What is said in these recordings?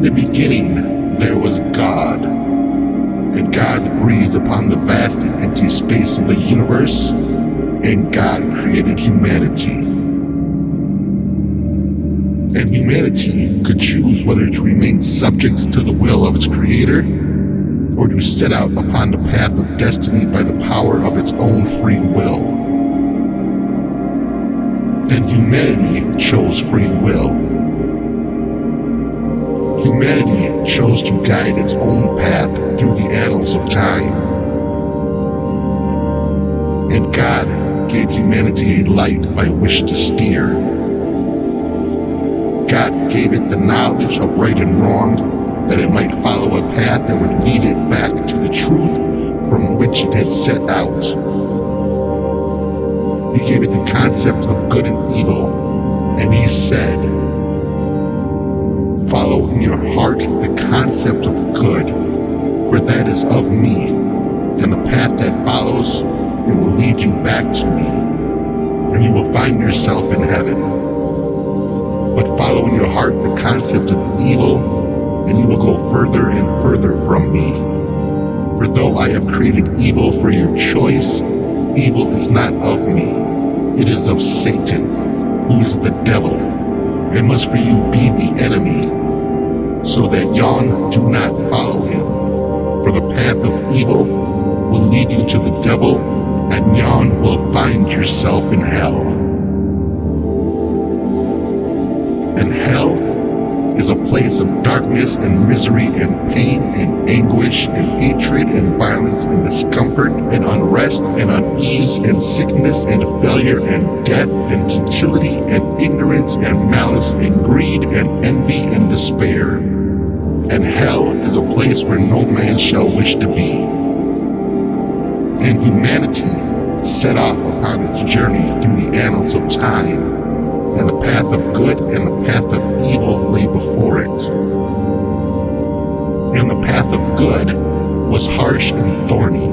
the beginning, there was God, and God breathed upon the vast and empty space of the universe, and God created humanity. And humanity could choose whether to remain subject to the will of its creator, or to set out upon the path of destiny by the power of its own free will. And humanity chose free will. Humanity chose to guide its own path through the annals of time. And God gave humanity a light by which to steer. God gave it the knowledge of right and wrong, that it might follow a path that would lead it back to the truth from which it had set out. He gave it the concept of good and evil, and he said, "Follow in your heart the concept of good, for that is of me, and the path that follows, it will lead you back to me, and you will find yourself in heaven. But follow in your heart the concept of evil, and you will go further and further from me. For though I have created evil for your choice, evil is not of me. It is of Satan, who is the devil. It must for you be the enemy, so that yon do not follow him. For the path of evil will lead you to the devil, and yon will find yourself in hell." And hell is a place of darkness and misery and pain and anguish and hatred and violence and discomfort and unrest and unease and sickness and failure and death and futility and ignorance and malice and greed and envy and despair. And hell is a place where no man shall wish to be. And humanity set off upon its journey through the annals of time, and the path of good and the path of evil lay before it. And the path of good was harsh and thorny,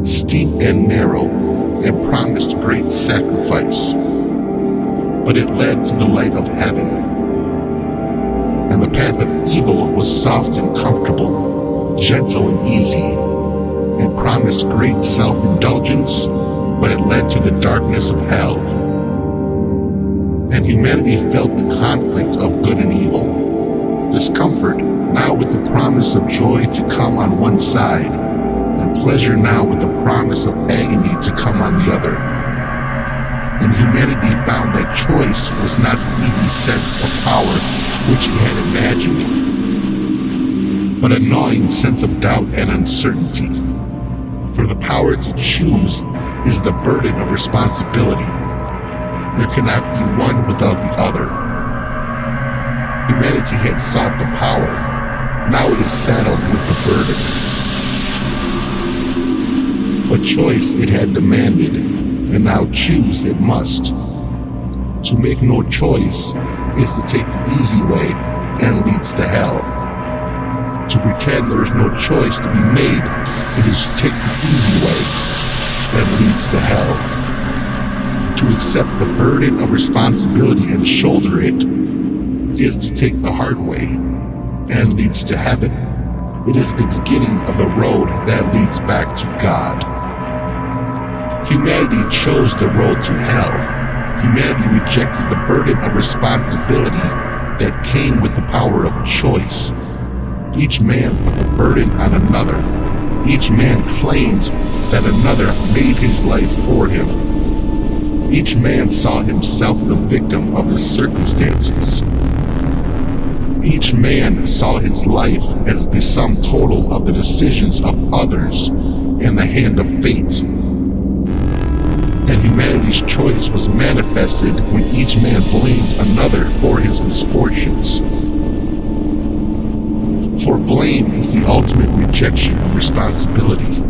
steep and narrow, and promised great sacrifice. But it led to the light of heaven. And the path of evil was soft and comfortable, gentle and easy, and promised great self-indulgence, but it led to the darkness of hell. And humanity felt the conflict of good and evil, discomfort now with the promise of joy to come on one side, and pleasure now with the promise of agony to come on the other. And humanity found that choice was not the easy sense of power which he had imagined, but a gnawing sense of doubt and uncertainty. For the power to choose is the burden of responsibility. There cannot be one without the other. Humanity had sought the power. Now it is saddled with the burden. But choice it had demanded, and now choose it must. To make no choice is to take the easy way and leads to hell. To pretend there is no choice to be made, it is to take the easy way and leads to hell. To accept the burden of responsibility and shoulder it is to take the hard way and leads to heaven. It is the beginning of the road that leads back to God. Humanity chose the road to hell. Humanity rejected the burden of responsibility that came with the power of choice. Each man put the burden on another. Each man claimed that another made his life for him. Each man saw himself the victim of his circumstances. Each man saw his life as the sum total of the decisions of others and the hand of fate. And humanity's choice was manifested when each man blamed another for his misfortunes. For blame is the ultimate rejection of responsibility.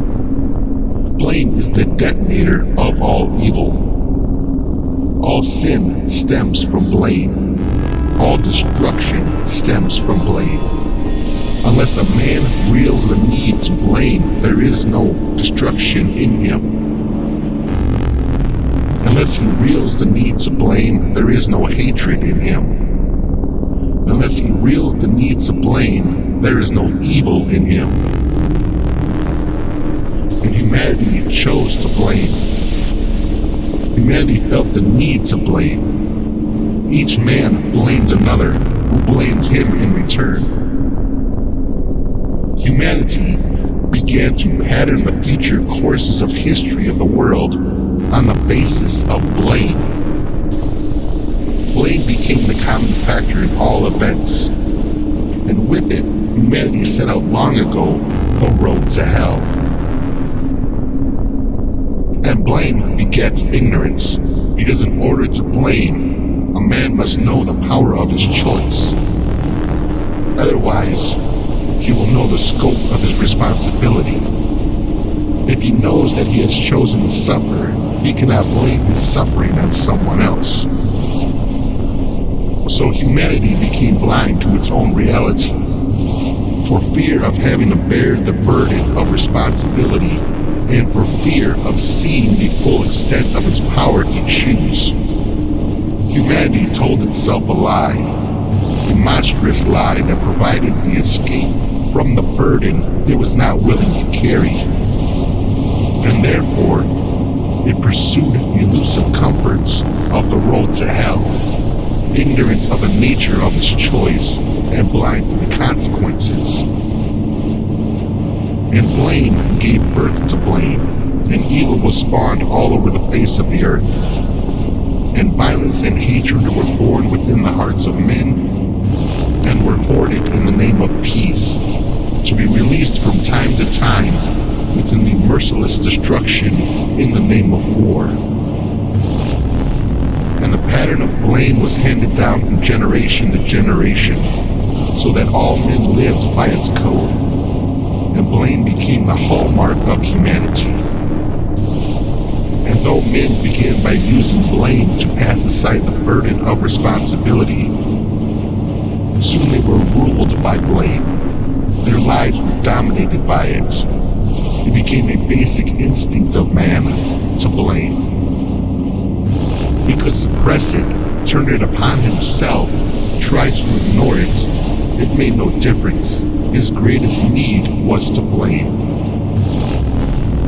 Blame is the detonator of all evil. All sin stems from blame. All destruction stems from blame. Unless a man reals the need to blame, there is no destruction in him. Unless he reals the need to blame, there is no hatred in him. unless he reels the need to blame, there is no evil in him. And humanity chose to blame. Humanity felt the need to blame. Each man blamed another, who blamed him in return. Humanity began to pattern the future courses of history of the world on the basis of blame. Blame became the common factor in all events, and with it, humanity set out long ago the road to hell. And blame begets ignorance, because in order to blame, a man must know the power of his choice. Otherwise, he will know the scope of his responsibility. If he knows that he has chosen to suffer, he cannot blame his suffering on someone else. So humanity became blind to its own reality, for fear of having to bear the burden of responsibility, and for fear of seeing the full extent of its power to choose. Humanity told itself a lie, a monstrous lie that provided the escape from the burden it was not willing to carry. And therefore, it pursued the elusive comforts of the road to hell, ignorant of the nature of its choice and blind to the consequences. And blame gave birth to blame, and evil was spawned all over the face of the earth. And violence and hatred were born within the hearts of men, and were hoarded in the name of peace, to be released from time to time within the merciless destruction in the name of war. And the pattern of blame was handed down from generation to generation, so that all men lived by its code, and blame became the hallmark of humanity. And though men began by using blame to pass aside the burden of responsibility, soon they were ruled by blame. Their lives were dominated by it. It became a basic instinct of man to blame. He could suppress it, turn it upon himself, try to ignore it. It made no difference. His greatest need was to blame.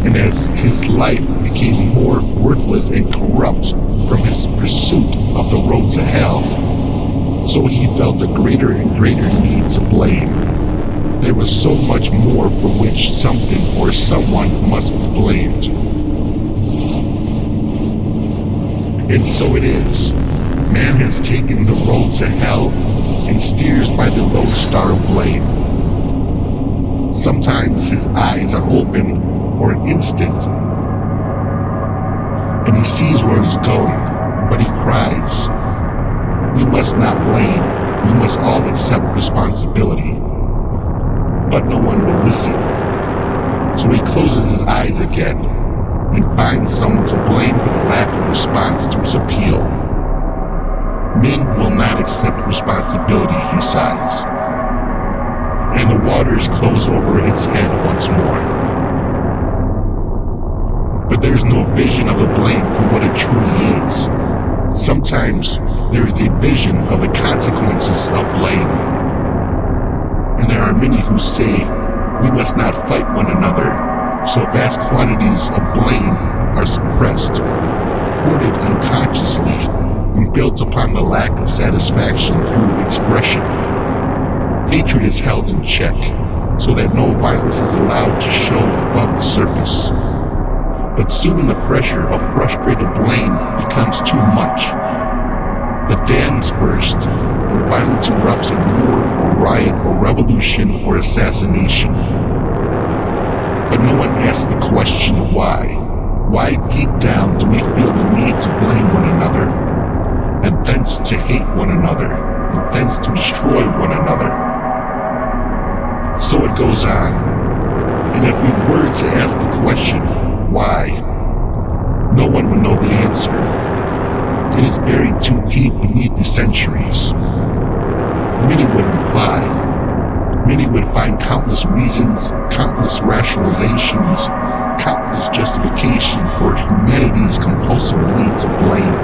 And as his life became more worthless and corrupt from his pursuit of the road to hell, so he felt a greater and greater need to blame. There was so much more for which something or someone must be blamed. And so it is. Man has taken the road to hell and steers by the lodestar of blame. Sometimes his eyes are open for an instant, and he sees where he's going, but he cries, "We must not blame. We must all accept responsibility." But no one will listen. So he closes his eyes again and finds someone to blame for the lack of response to his appeal. Men will not accept responsibility, he sighs. And the waters close over his head once more. But there is no vision of the blame for what it truly is. Sometimes there is a vision of the consequences of blame. And there are many who say, we must not fight one another, so vast quantities of blame are suppressed, hoarded unconsciously, and built upon the lack of satisfaction through expression. Hatred is held in check, so that no violence is allowed to show above the surface. But soon the pressure of frustrated blame becomes too much. The dams burst, and violence erupts in war or riot or revolution or assassination. But no one asks the question why. Why deep down do we feel the need to blame one another, and thence to hate one another, and thence to destroy one another? So it goes on. And if we were to ask the question, why, no one would know the answer. It is buried too deep beneath the centuries. Many would reply. Many would find countless reasons, countless rationalizations, countless justification for humanity's compulsive need to blame.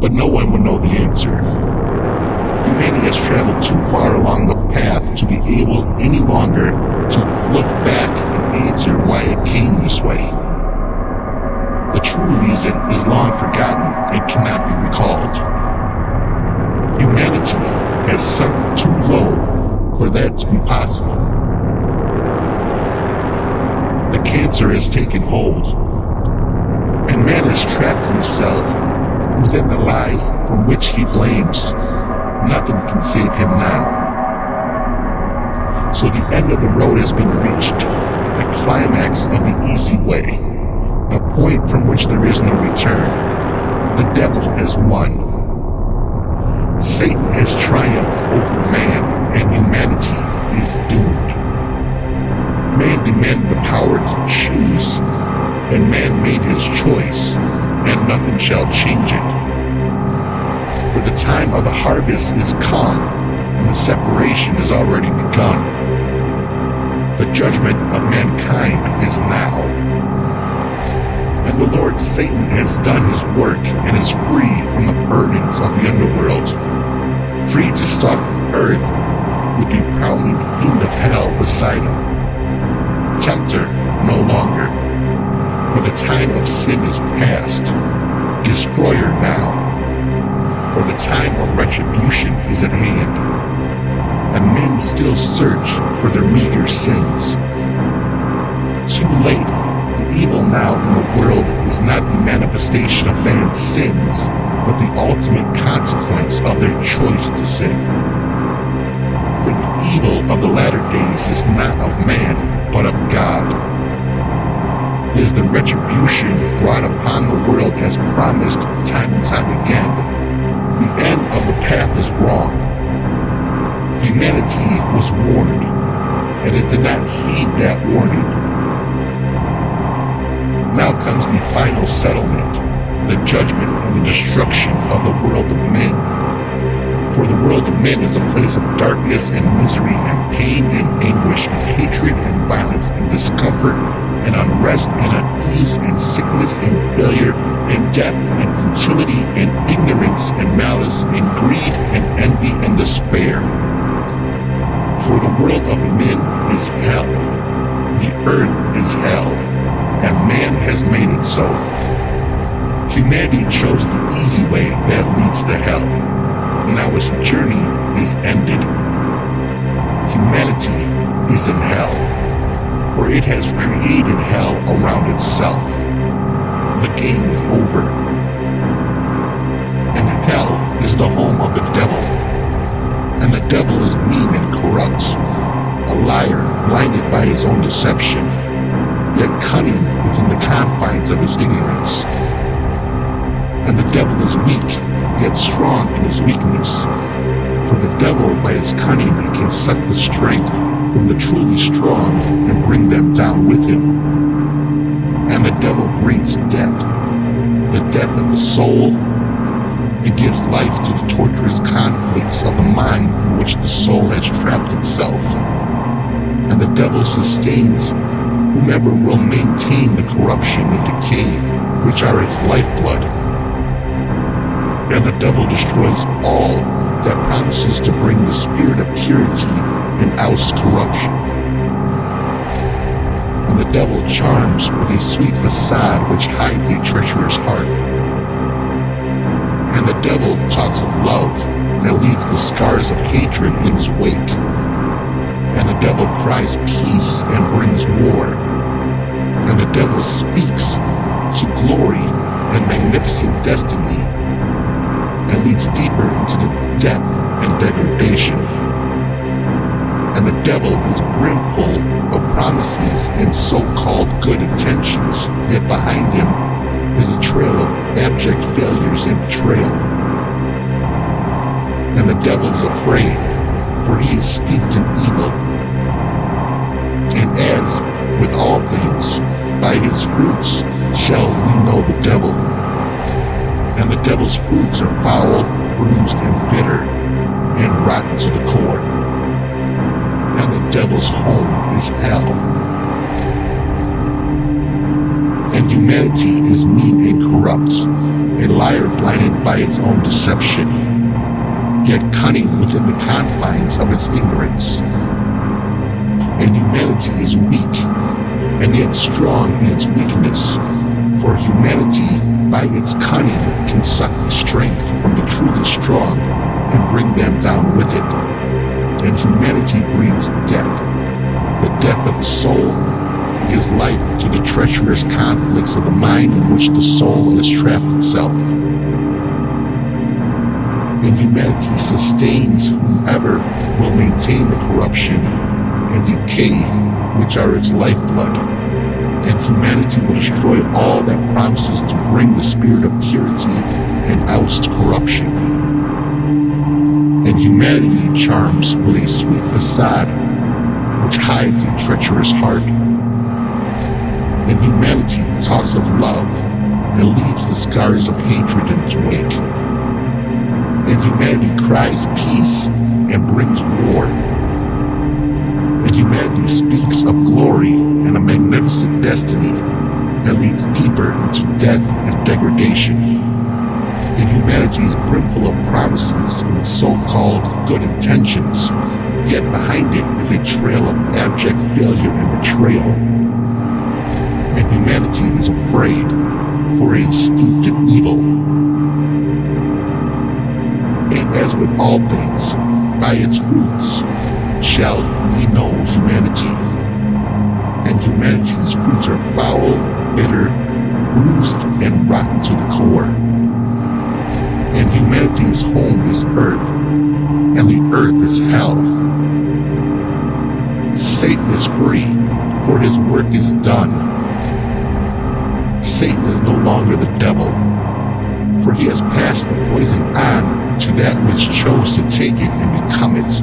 But no one would know the answer. Humanity has traveled too far along the path to be able any longer to look back and answer why it came this way. The true reason is long forgotten and cannot be recalled. Humanity has sunk too low for that to be possible. The cancer has taken hold, and man has trapped himself within the lies from which he blames. Nothing can save him now. So the end of the road has been reached, the climax of the easy way, a point from which there is no return. The devil has won. Satan has triumphed over man, and humanity is doomed. Man demanded the power to choose, and man made his choice, and nothing shall change it. For the time of the harvest is come, and the separation has already begun. The judgment of mankind is now. And the Lord Satan has done his work and is free from the burdens of the underworld, free to stalk the earth with the prowling fiend of hell beside him. Tempter no longer, for the time of sin is past. Destroyer now, for the time of retribution is at hand. And men still search for their meager sins. Too late, the evil now in the world is not the manifestation of man's sins, but the ultimate consequence of their choice to sin. For the evil of the latter days is not of man, but of God. It is the retribution brought upon the world as promised time and time again. The end of the path is wrong. Humanity was warned, and it did not heed that warning. Now comes the final settlement, the judgment and the destruction of the world of men. For the world of men is a place of darkness and misery and pain and anguish and hatred and violence and discomfort and unrest and unease and sickness and failure and death and futility and ignorance and malice and greed and envy and despair. For the world of men is hell. The earth is hell, and man has made it so. Humanity chose the easy way that leads to hell. Now its journey is ended. Humanity is in hell, for it has created hell around itself. The game is over. And hell is the home of the devil. And the devil is mean and corrupt, a liar blinded by his own deception, yet cunning within the confines of his ignorance. And the devil is weak, yet strong in his weakness. For the devil, by his cunning, can suck the strength from the truly strong and bring them down with him. And the devil breeds death, the death of the soul, and gives life to the torturous conflicts of the mind in which the soul has trapped itself. And the devil sustains whomever will maintain the corruption and decay which are his lifeblood. And the devil destroys all that promises to bring the spirit of purity and oust corruption. And the devil charms with a sweet facade which hides a treacherous heart. And the devil talks of love that leaves the scars of hatred in his wake. And the devil cries peace and brings war. And the devil speaks to glory and magnificent destiny, and leads deeper into the depth and degradation. And the devil is brimful of promises and so-called good intentions, yet behind him is a trail of abject failures and betrayal. And the devil is afraid, for he is steeped in evil. And as with all things, by his fruits shall we know the devil. And the devil's fruits are foul, bruised, and bitter, and rotten to the core. And the devil's home is hell. And humanity is mean and corrupt, a liar blinded by its own deception. yet cunning within the confines of its ignorance. And humanity is weak, and yet strong in its weakness, for humanity, by its cunning, can suck the strength from the truly strong and bring them down with it. And humanity breeds death, the death of the soul, and gives life to the treacherous conflicts of the mind in which the soul has trapped itself. And humanity sustains whoever will maintain the corruption and decay which are its lifeblood. And humanity will destroy all that promises to bring the spirit of purity and oust corruption. And humanity charms with a sweet facade which hides a treacherous heart. And humanity talks of love and leaves the scars of hatred in its wake. And humanity cries peace and brings war. And humanity speaks of glory and a magnificent destiny that leads deeper into death and degradation. And humanity is brimful of promises and so-called good intentions, yet behind it is a trail of abject failure and betrayal. And humanity is afraid, for it is steeped in evil. And as with all things, by its fruits shall ye know humanity. And humanity's fruits are foul, bitter, bruised, and rotten to the core. And humanity's home is earth, and the earth is hell. Satan is free, for his work is done. Satan is no longer the devil, for he has passed the poison on to that which chose to take it and become it.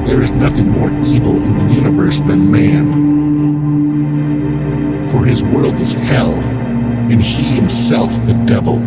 There is nothing more evil in the universe than man, for his world is hell, and he himself the devil.